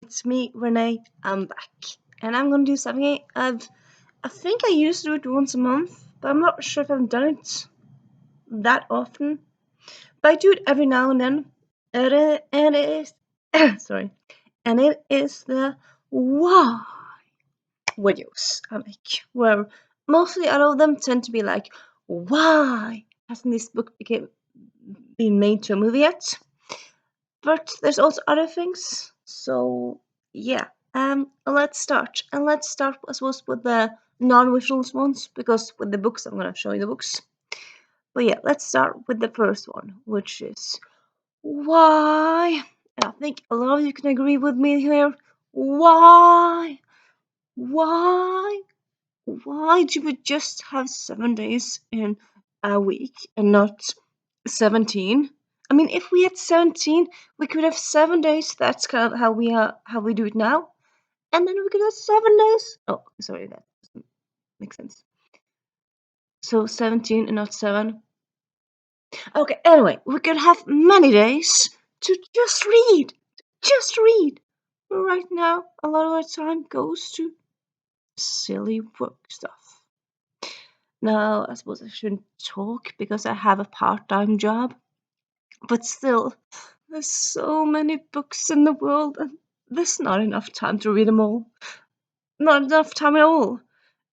It's me, Renee. I'm back, and I'm gonna do something I think I used to do it once a month, but I'm not sure if I've done it that often. But I do it every now and then. And it is sorry, and it is the why videos I make, where mostly all of them tend to be like, why hasn't this book been made to a movie yet? But there's also other things. So yeah, let's start, and let's start, I suppose, with the non-visuals ones, because with the books I'm gonna show you the books. But yeah, let's start with the first one, which is why. And I think a lot of you can agree with me here. Why? Why? Why do we just have 7 days in a week and not 17? I mean, if we had 17, we could have 7 days. That's kind of how we do it now. And then we could have 7 days. Oh, sorry, that doesn't make sense. So 17 and not 7. Okay, anyway, we could have many days to just read. Just read. But right now, a lot of our time goes to silly work stuff. Now, I suppose I shouldn't talk because I have a part-time job, but still, there's so many books in the world, and there's not enough time to read them all. Not enough time at all.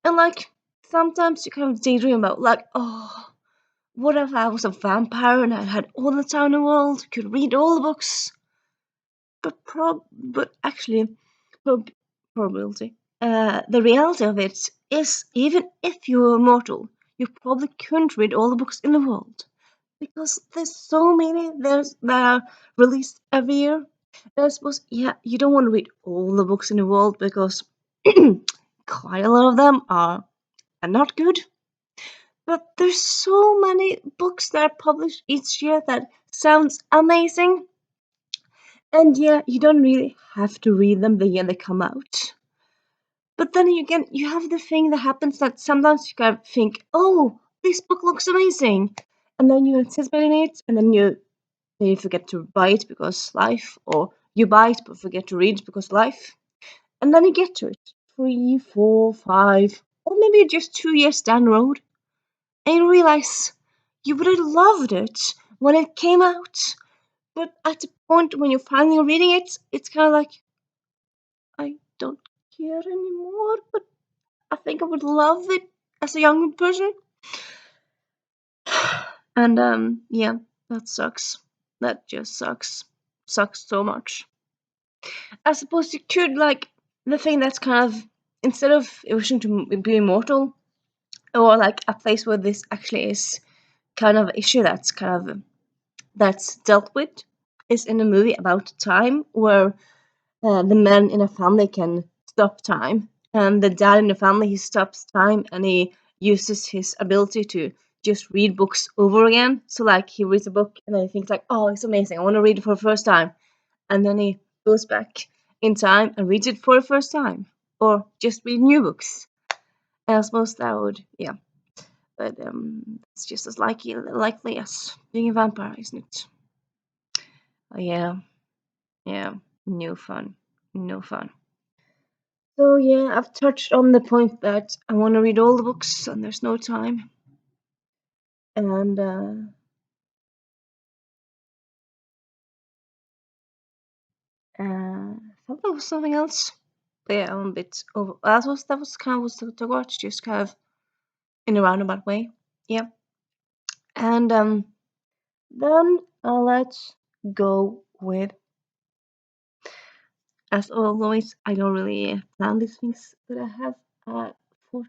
And like, sometimes you kind of daydream about, like, oh, what if I was a vampire and I had all the time in the world, could read all the books? But actually, probability. The reality of it is, even if you were mortal, you probably couldn't read all the books in the world, because there's so many that are released every year. And I suppose, yeah, you don't want to read all the books in the world because quite a lot of them are not good. But there's so many books that are published each year that sounds amazing. And yeah, you don't really have to read them the year they come out. But then again, you have the thing that happens that sometimes you kind of think, oh, this book looks amazing. And then you anticipate it, and then you forget to buy it because life, or you buy it but forget to read because life. And then you get to it 3, 4, 5, or maybe just 2 years down the road, and you realize you would have loved it when it came out. But at the point when you're finally reading it, it's kind of like, I don't care anymore, but I think I would love it as a young person. And yeah, that sucks. That just sucks. Sucks so much. I suppose you could, like, the thing that's kind of, instead of wishing to be immortal, or like a place where this actually is kind of issue that's dealt with, is in a movie about time, where the man in a family can stop time, and the dad in the family, he stops time, and he uses his ability to just read books over again. So like, he reads a book and then he thinks like, oh, it's amazing, I want to read it for the first time, and then he goes back in time and reads it for the first time, or just read new books. And I suppose that would, yeah, but it's just as likely as being a vampire, isn't it? Yeah, yeah, no fun, no fun. So yeah, I've touched on the point that I want to read all the books and there's no time. And I thought there was something else. But yeah, I'm a bit over. That was kind of was to watch, just kind of in a roundabout way. Yeah. And then let's go with, as always, I don't really plan these things that I have. What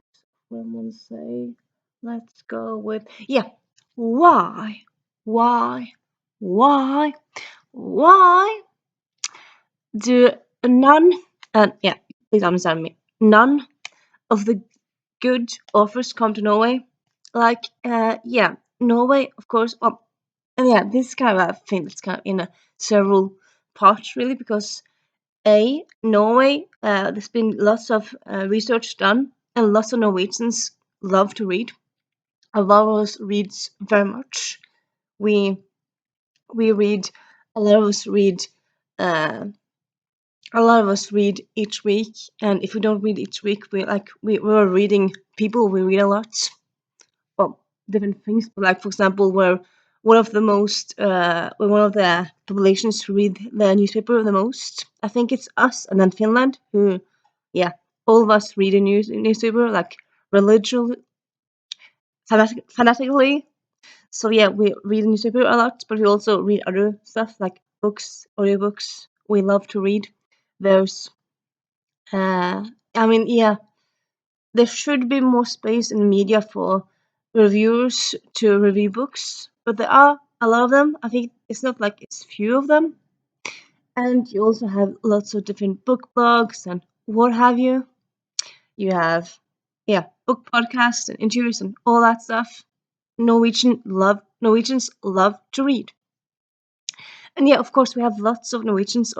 someone say? Let's go with, yeah. Why? Why? Why? Why do none, and yeah, please understand me, none of the good authors come to Norway? Like, yeah, Norway, of course. Well, and yeah, this is kind of a thing that's kind of in several parts, really, because Norway, there's been lots of research done, and lots of Norwegians love to read. A lot of us reads very much. We we read. A lot of us read uh, a lot of us read each week, and if we don't read each week, we're reading people. We read a lot, well, different things. Like for example, we're we're one of the populations who read the newspaper the most. I think it's us, and then Finland, who, yeah, all of us read a newspaper like religiously, fanatically. So yeah, we read the newspaper a lot, but we also read other stuff like books, audiobooks. We love to read. There's, I mean, yeah, there should be more space in media for reviewers to review books, but there are a lot of them. I think it's not like it's few of them. And you also have lots of different book blogs and what have you. You have, yeah, book podcasts and interviews and all that stuff. Norwegians love to read. And yeah, of course, we have lots of Norwegians,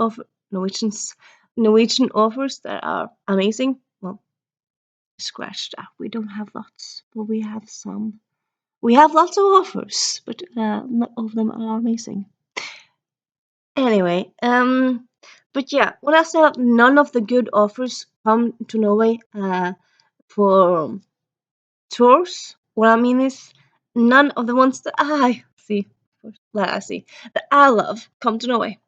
Norwegian authors that are amazing. Well, scratch that. We don't have lots, but we have some. We have lots of authors, but not all of them are amazing. Anyway, but yeah, when I say that none of the good authors come to Norway for tours, what I mean is none of the ones that I see, that I love come to Norway.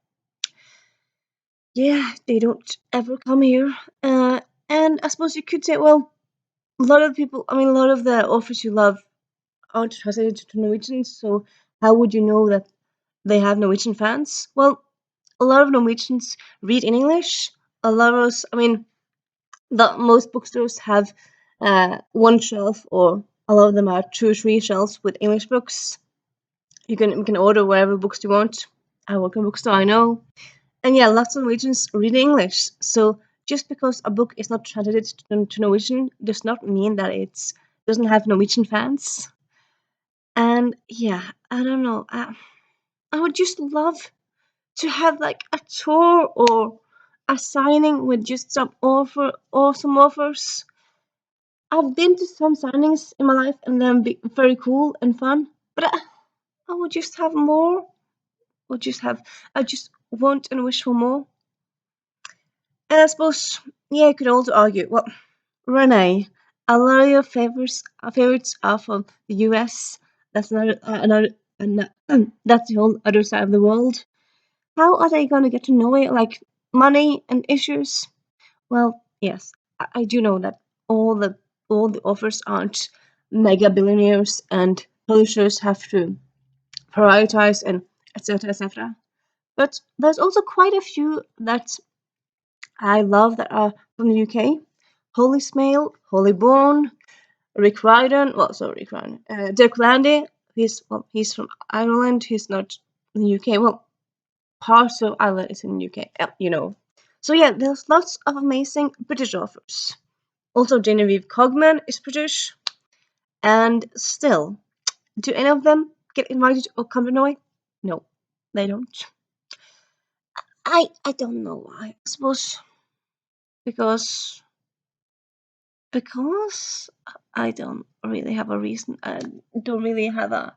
Yeah, they don't ever come here. And I suppose you could say, well, a lot of people, I mean, a lot of the authors you love aren't translated to Norwegian, so how would you know that they have Norwegian fans? Well, a lot of Norwegians read in English. A lot of us, I mean, the most bookstores have one shelf, or a lot of them are 2 or 3 shelves with English books. You can order whatever books you want. I work in a bookstore, I know. And yeah, lots of Norwegians read English. So just because a book is not translated to Norwegian does not mean that it doesn't have Norwegian fans. And yeah, I don't know. I would just love to have like a tour or a signing with just some awesome offers. I've been to some signings in my life and they're very cool and fun, but I would just have more. I just want and wish for more. And I suppose, yeah, you could also argue, well, Renee, a lot of your favorites are from the US. That's that's the whole other side of the world. How are they going to get to know it? Like money and issues? Well, yes, I do know that all the authors aren't mega billionaires, and publishers have to prioritize and etc. etc. But there's also quite a few that I love that are from the UK. Holy Smale, Holy Born, Rick Riordan. Well, sorry, Rick Riordan. Dirk Landy. He's from Ireland. He's not in the UK. Well, parts of Ireland is in the UK. You know. So yeah, there's lots of amazing British authors. Also, Genevieve Cogman is British, and still, do any of them get invited or come to Norway? No, they don't. I don't know why. I suppose because because I don't really have a reason. I don't really have a.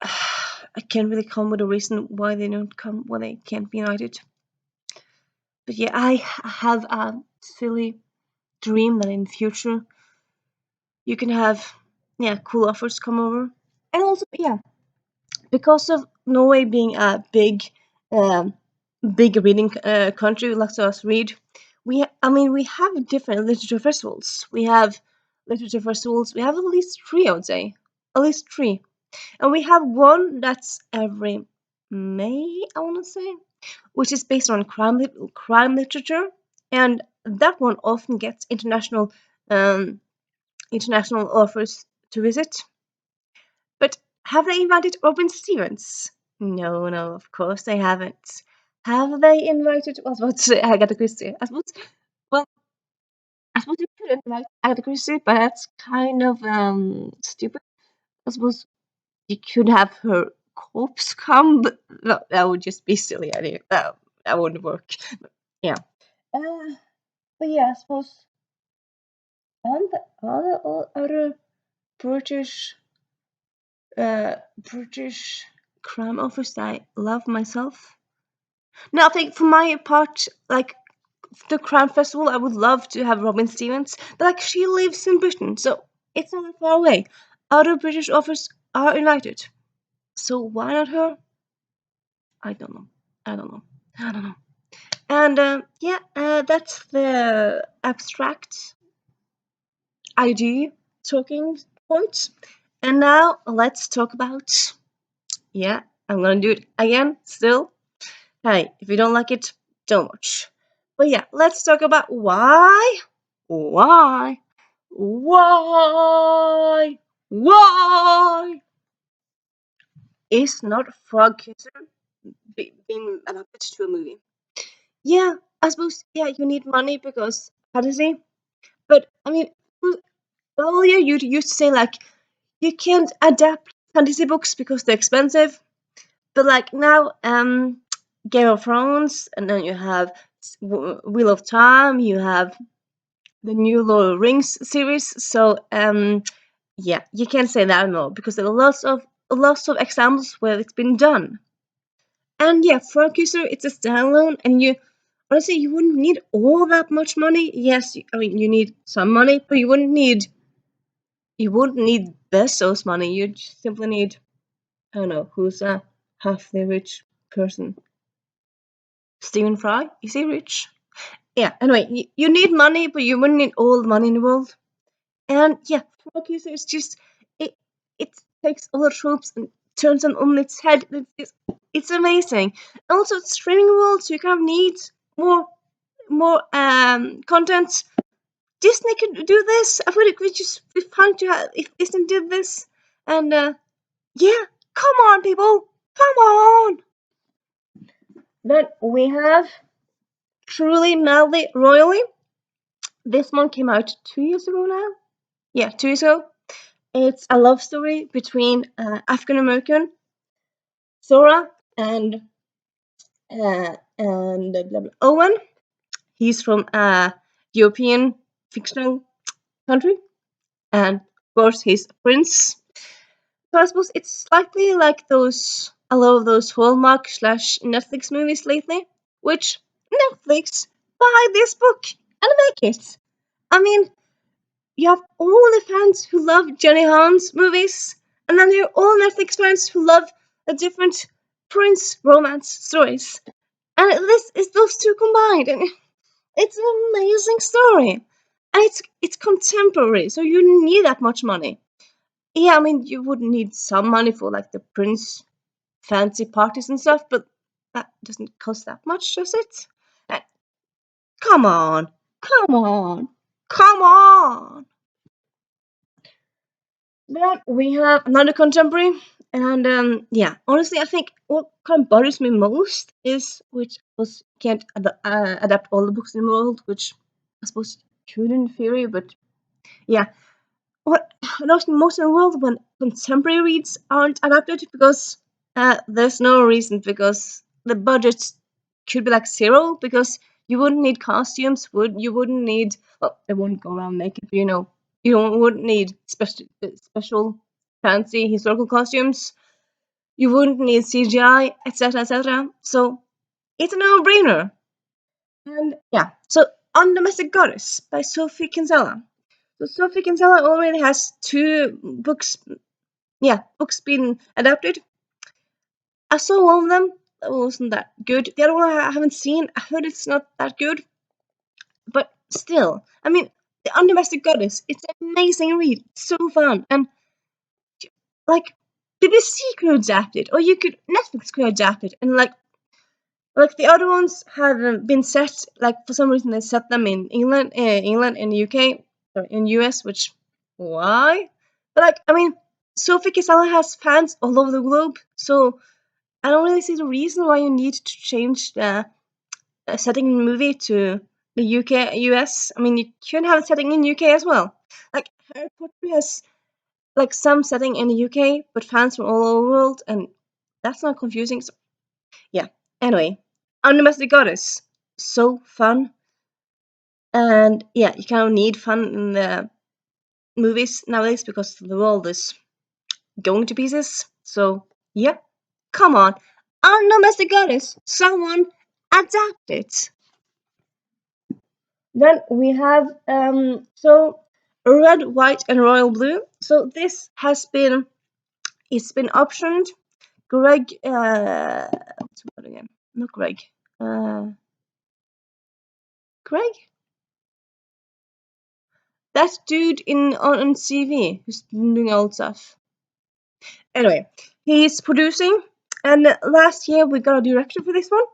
I can't really come with a reason why they don't come, why they can't be invited. But yeah, I have a silly dream that in the future you can have, yeah, cool offers come over. And also, yeah, because of Norway being a um, big reading country, like to us read, we have different literature festivals. We have literature festivals. We have at least 3, I would say, at least 3, and we have one that's every May, I want to say, which is based on crime literature, and that one often gets international authors to visit. But have they invited Robin Stevens? No, no, of course they haven't. Have they invited? I was about to say Agatha Christie. Well, I suppose you could invite Agatha Christie, but that's kind of stupid. I suppose you could have her corpse come, but no, that would just be silly. I think that wouldn't work. Yeah. Uh, but yeah, I suppose on the other British British crime authors that I love myself. No, I think for my part, like the Crown Festival, I would love to have Robin Stevens, but like she lives in Britain, so it's not that far away. Other British authors are invited, so why not her? I don't know. I don't know. I don't know. And yeah, that's the abstract idea talking points. And now let's talk about. Yeah, I'm gonna do it again. Still, hey, if you don't like it, don't watch. But yeah, let's talk about why, why is not Frog Kisser being adapted to a movie? Yeah, I suppose, yeah, you need money because fantasy. But, I mean, earlier you used to say, like, you can't adapt fantasy books because they're expensive. But, like, now, Game of Thrones, and then you have Wheel of Time, you have the new Lord of the Rings series. So, yeah, you can't say that anymore because there are lots of examples where it's been done. And yeah, for a user, it's a standalone, and you honestly you wouldn't need all that much money. Yes, I mean you need some money, but you wouldn't need Bezos money. You simply need I don't know who's a halfly rich person. Stephen Fry, is he rich? Yeah. Anyway, you need money, but you wouldn't need all the money in the world. And yeah, Frog User is just it. It takes all the tropes and turns them on its head. It's amazing. Also, it's streaming world, so you kind of need more content. Disney could do this. I feel like we just be fun to have if Disney did this. And yeah, come on, people, come on. Then we have Truly Madly Royally. This one came out 2 years ago now. Yeah, 2 years ago. It's a love story between African American Sora and blah, blah, Owen. He's from a European fictional country, and of course he's a prince. So I suppose it's slightly like a lot of those Hallmark slash Netflix movies lately, which Netflix buy this book and make it. I mean, you have all the fans who love Jenny Han's movies, and then you have all Netflix fans who love the different Prince romance stories. And this is those two combined, and it's an amazing story. And it's contemporary, so you don't need that much money. Yeah, I mean you would need some money for like the Prince fancy parties and stuff, but that doesn't cost that much, does it? Uh, Come on, come on, come on. Then we have another contemporary, and yeah, honestly, I think what kind of bothers me most is which was can't adapt all the books in the world, which I suppose could in theory, but yeah, what annoys me most in the world when contemporary reads aren't adapted because there's no reason because the budget could be like zero because you wouldn't need costumes, you wouldn't need well they wouldn't go around naked, but wouldn't need special fancy historical costumes. You wouldn't need CGI, etc., etc. So it's a no-brainer. And yeah, so Undomestic Goddess by Sophie Kinsella. So Sophie Kinsella already has two books, yeah, books being adapted. I saw one of them. That wasn't that good. The other one I haven't seen. I heard it's not that good. But still, I mean, The Undomestic Goddess, it's an amazing read. It's so fun. And, like, BBC could adapt it, or Netflix could adapt it. And, like the other ones have been set, like, for some reason they set them in England, in the UK, or in US, which, why? But, like, I mean, Sophie Casella has fans all over the globe, so I don't really see the reason why you need to change the setting in the movie to the UK, US. I mean, you can have a setting in UK as well. Like Harry Potter has like some setting in the UK, but fans from all over the world, and that's not confusing. So, yeah. Anyway, Undomestic Goddess, so fun, and yeah, you kind of need fun in the movies nowadays because the world is going to pieces. So yeah, come on, Undomestic Goddess, someone adapt it. Then we have so red, white, and royal blue. So this has been it's been optioned. Greg, what's the word again? Not Greg. Uh, Greg, that dude on CV who's been doing old stuff. Anyway, he's producing, and last year we got a director for this one,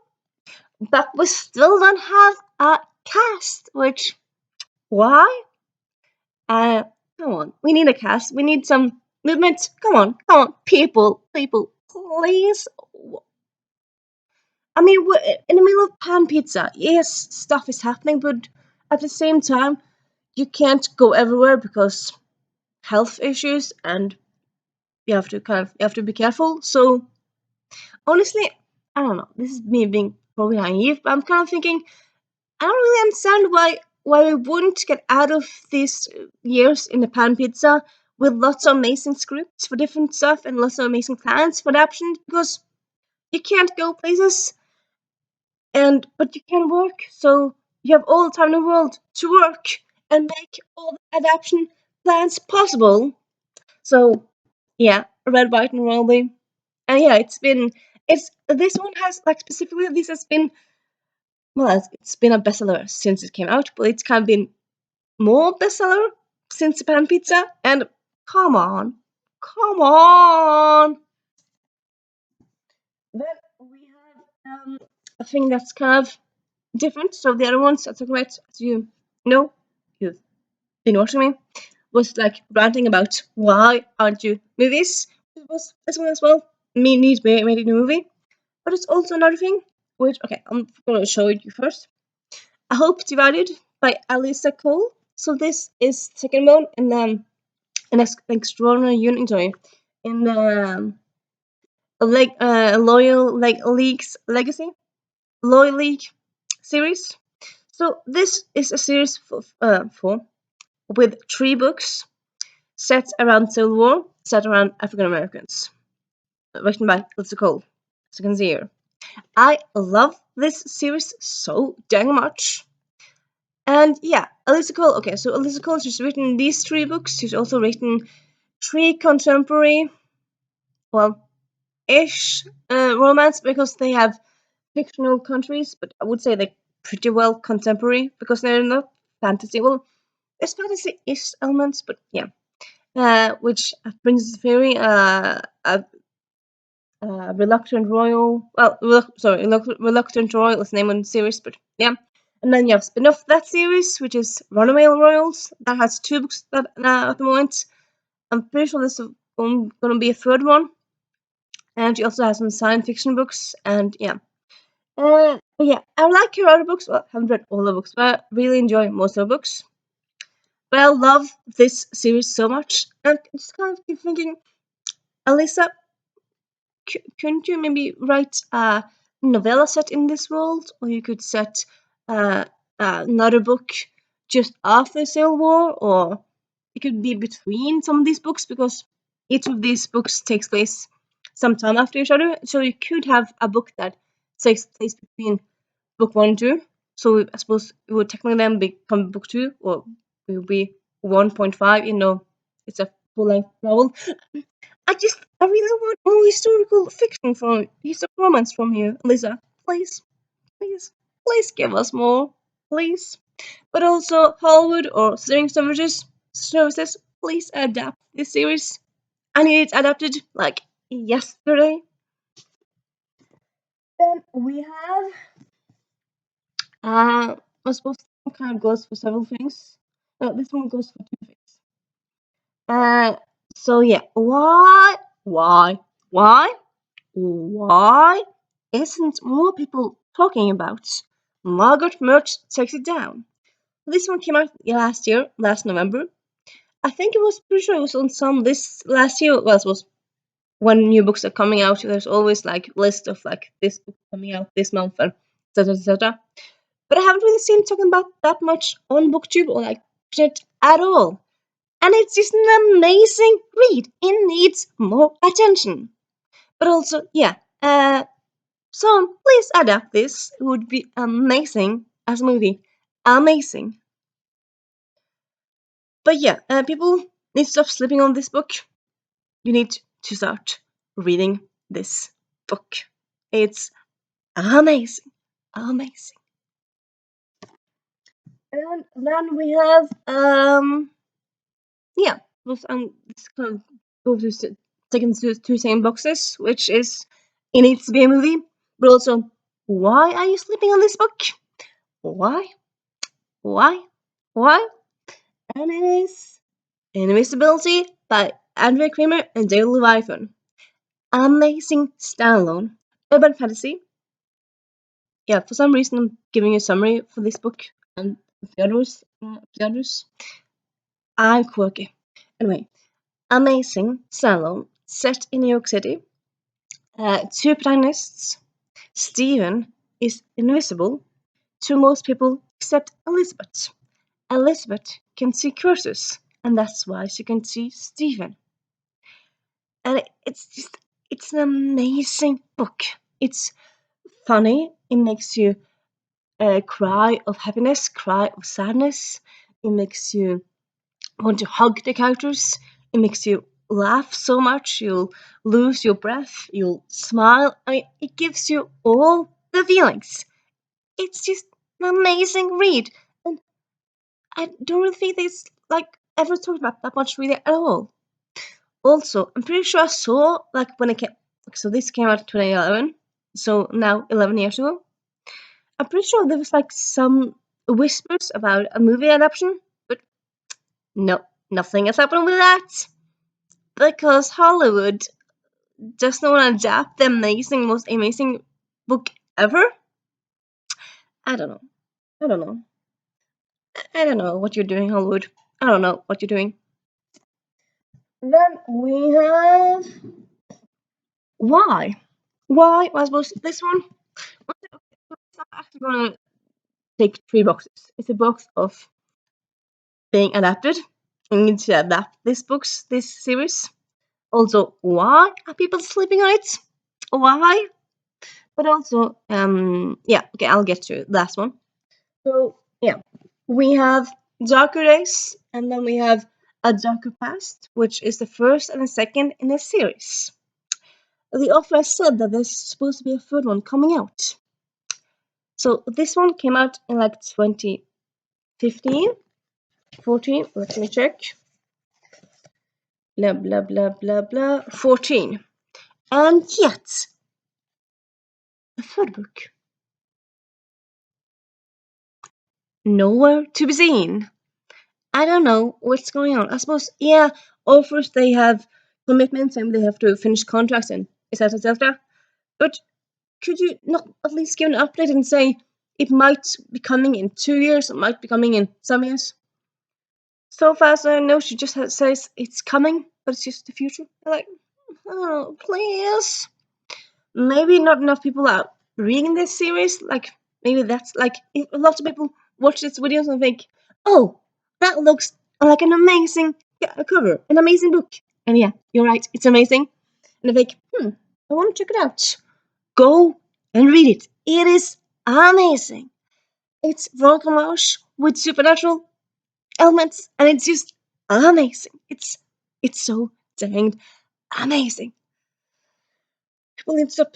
but we still don't have a cast. Which why? Uh, Come on, we need a cast. We need some movement. Come on, people, please. I mean, we're in the middle of pan pizza. Yes, stuff is happening, but at the same time, you can't go everywhere because health issues, and you have to be careful. So honestly, I don't know. This is me being probably naive, but I'm kind of thinking I don't really understand why we wouldn't get out of these years in the pan pizza with lots of amazing scripts for different stuff and lots of amazing plans for adaptations, because you can't go places and but you can work, so you have all the time in the world to work and make all the adaptation plans possible. So yeah, red, white, and rolly. And yeah, it's this one has like specifically this has been well, it's been a bestseller since it came out, but it's kind of been more bestseller since the pan pizza. And come on, come on. Then we have a thing that's kind of different. So the other ones I talked about, as you know, you've been watching me, was like ranting about why aren't you movies. It was this one as well. Me needs made it a movie. But it's also another thing, which okay, I'm gonna show it you first. A Hope Divided by Alyssa Cole. So this is the second one in an extraordinary unit, sorry, in Loyal like League's Legacy, Loyal League series. So this is a series for with 3 books set around Civil War, set around African Americans, written by Alyssa Cole, as you can see here. I love this series so dang much. And yeah, Alyssa Cole. Okay, so Alyssa Cole, she's written these 3 books. She's also written 3 contemporary, well, ish romance, because they have fictional countries, but I would say they're pretty well contemporary because they're not fantasy. Well, there's fantasy-ish elements, but yeah. Which brings Fairy, Reluctant Royal. Well, Reluctant Royal is the name of the series, but yeah. And then you have spin-off that series, which is Runaway Royals. That has 2 books at the moment. I'm pretty sure there's going to be a third one. And she also has some science fiction books, and yeah. But yeah, I like her other books. Well, I haven't read all the books, but I really enjoy most of the books. But I love this series so much, and I just kind of keep thinking, Alyssa, couldn't you maybe write a novella set in this world, or you could set uh, another book just after Civil War, or it could be between some of these books, because each of these books takes place some time after each other. So you could have a book that takes place between book 1 and 2. So I suppose it would technically then become book 2, or it would be 1.5. It's a full length novel. I really want more historical fiction from historical romance from you, Lisa. Please, please, please give us more, please. But also Hollywood or streaming services, please adapt this series. I need it adapted like yesterday. Then we have I suppose this one kind of goes for several things. No, this one goes for 2 things. Uh, so yeah, why, why isn't more people talking about Margaret Murch Takes It Down? This one came out last year, last November. I think it was pretty sure it was on some list last year. Well, it was when new books are coming out. There's always like list of like this book coming out this month and etc. etc. But I haven't really seen talking about that much on BookTube or like it at all. And it's just an amazing read. It needs more attention. But also, yeah, So please adapt this. It would be amazing as a movie. Amazing. But yeah, people need to stop sleeping on this book. You need to start reading this book. It's amazing. Amazing. And then we have yeah, this kind of go to taken to two same boxes, which is it needs to be a movie, but also why are you sleeping on this book? Why? Why? Why? And it is Invisibility by Andrea Kramer and Dale Leviathan. Amazing standalone urban fantasy. Yeah, for some reason I'm giving you a summary for this book and the others. I'm quirky. Anyway, amazing standalone set in New York City. Two protagonists. Stephen is invisible to most people except Elizabeth. Elizabeth can see curses, and that's why she can see Stephen. And it's an amazing book. It's funny. It makes you cry of happiness, cry of sadness. It makes you want to hug the characters. It makes you laugh so much you'll lose your breath. You'll smile. I mean, it gives you all the feelings. It's just an amazing read, and I don't really think there's like ever talked about that much really at all. Also, I'm pretty sure I saw like when it came. So this came out in 2011. So now 11 years ago. I'm pretty sure there was like some whispers about a movie adaptation, but no, nothing has happened with that because Hollywood does not want to adapt the most amazing book ever. I don't know. I don't know. I don't know what you're doing, Hollywood. I don't know what you're doing. Then we have why. Why? I suppose this one. It's not actually going to take three boxes. It's a box of being adapted. You need to adapt this series. Also, why are people sleeping on it? Why? But also, yeah, okay, I'll get to the last one. So, yeah, we have Darker Days, and then we have A Darker Past, which is the first and the second in the series. The author has said that there's supposed to be a third one coming out. So, this one came out in like 2015, 14, let me check. Blah, blah, blah, blah, blah, 14. And yet, a third book. Nowhere to be seen. I don't know what's going on. I suppose, yeah, authors they have commitments and they have to finish contracts and etc. etc. But could you not at least give an update and say it might be coming in 2 years, it might be coming in some years? So far as I know, she just says it's coming, but it's just the future. I'm like, oh, please. Maybe not enough people are reading this series. Like, maybe that's like if a lot of people watch these videos and think, oh, that looks like an amazing cover, an amazing book. And yeah, you're right, it's amazing. And they think, I want to check it out. Go and read it. It is amazing. It's Volkamage with supernatural elements, and it's just amazing. It's so dang amazing. People need to stop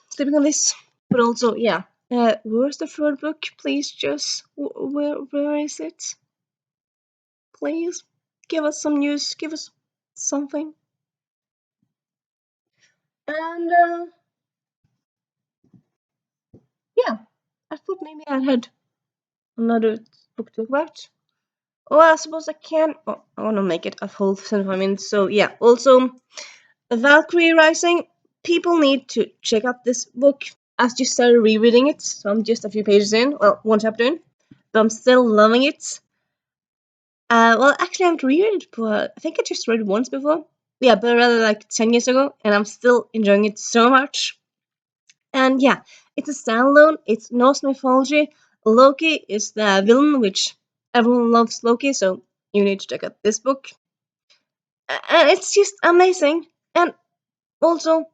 sleeping on this. But also, yeah. Where's the third book? Please, just where is it? Please, give us some news. Give us something. And yeah, I thought maybe I had another book to talk about. Oh, I suppose I can. Oh, I want to make it a full 75 minutes. So yeah. Also, Valkyrie Rising. People need to check out this book. I just started rereading it, so I'm just a few pages in. Well, one chapter in, but I'm still loving it. Well, actually, I haven't reread it, but I think I just read it once before. Yeah, but rather like 10 years ago, and I'm still enjoying it so much. And yeah, it's a standalone, it's Norse mythology. Loki is the villain, which everyone loves Loki, so you need to check out this book. And it's just amazing. And also,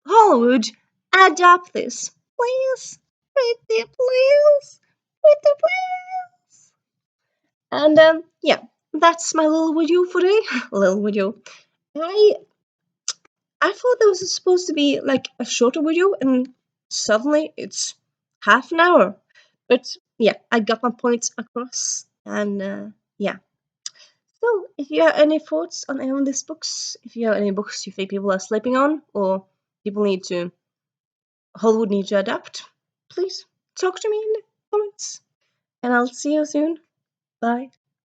Hollywood Adapt this, please. Pretty please. Pretty please. And yeah, that's my little video for today. Little video. I I thought that was supposed to be like a shorter video, and suddenly it's half an hour. But yeah, I got my points across, and yeah. So, if you have any thoughts on any of these books, if you have any books you think people are sleeping on, or people need to, Hollywood need to adapt, please talk to me in the comments. And I'll see you soon. Bye.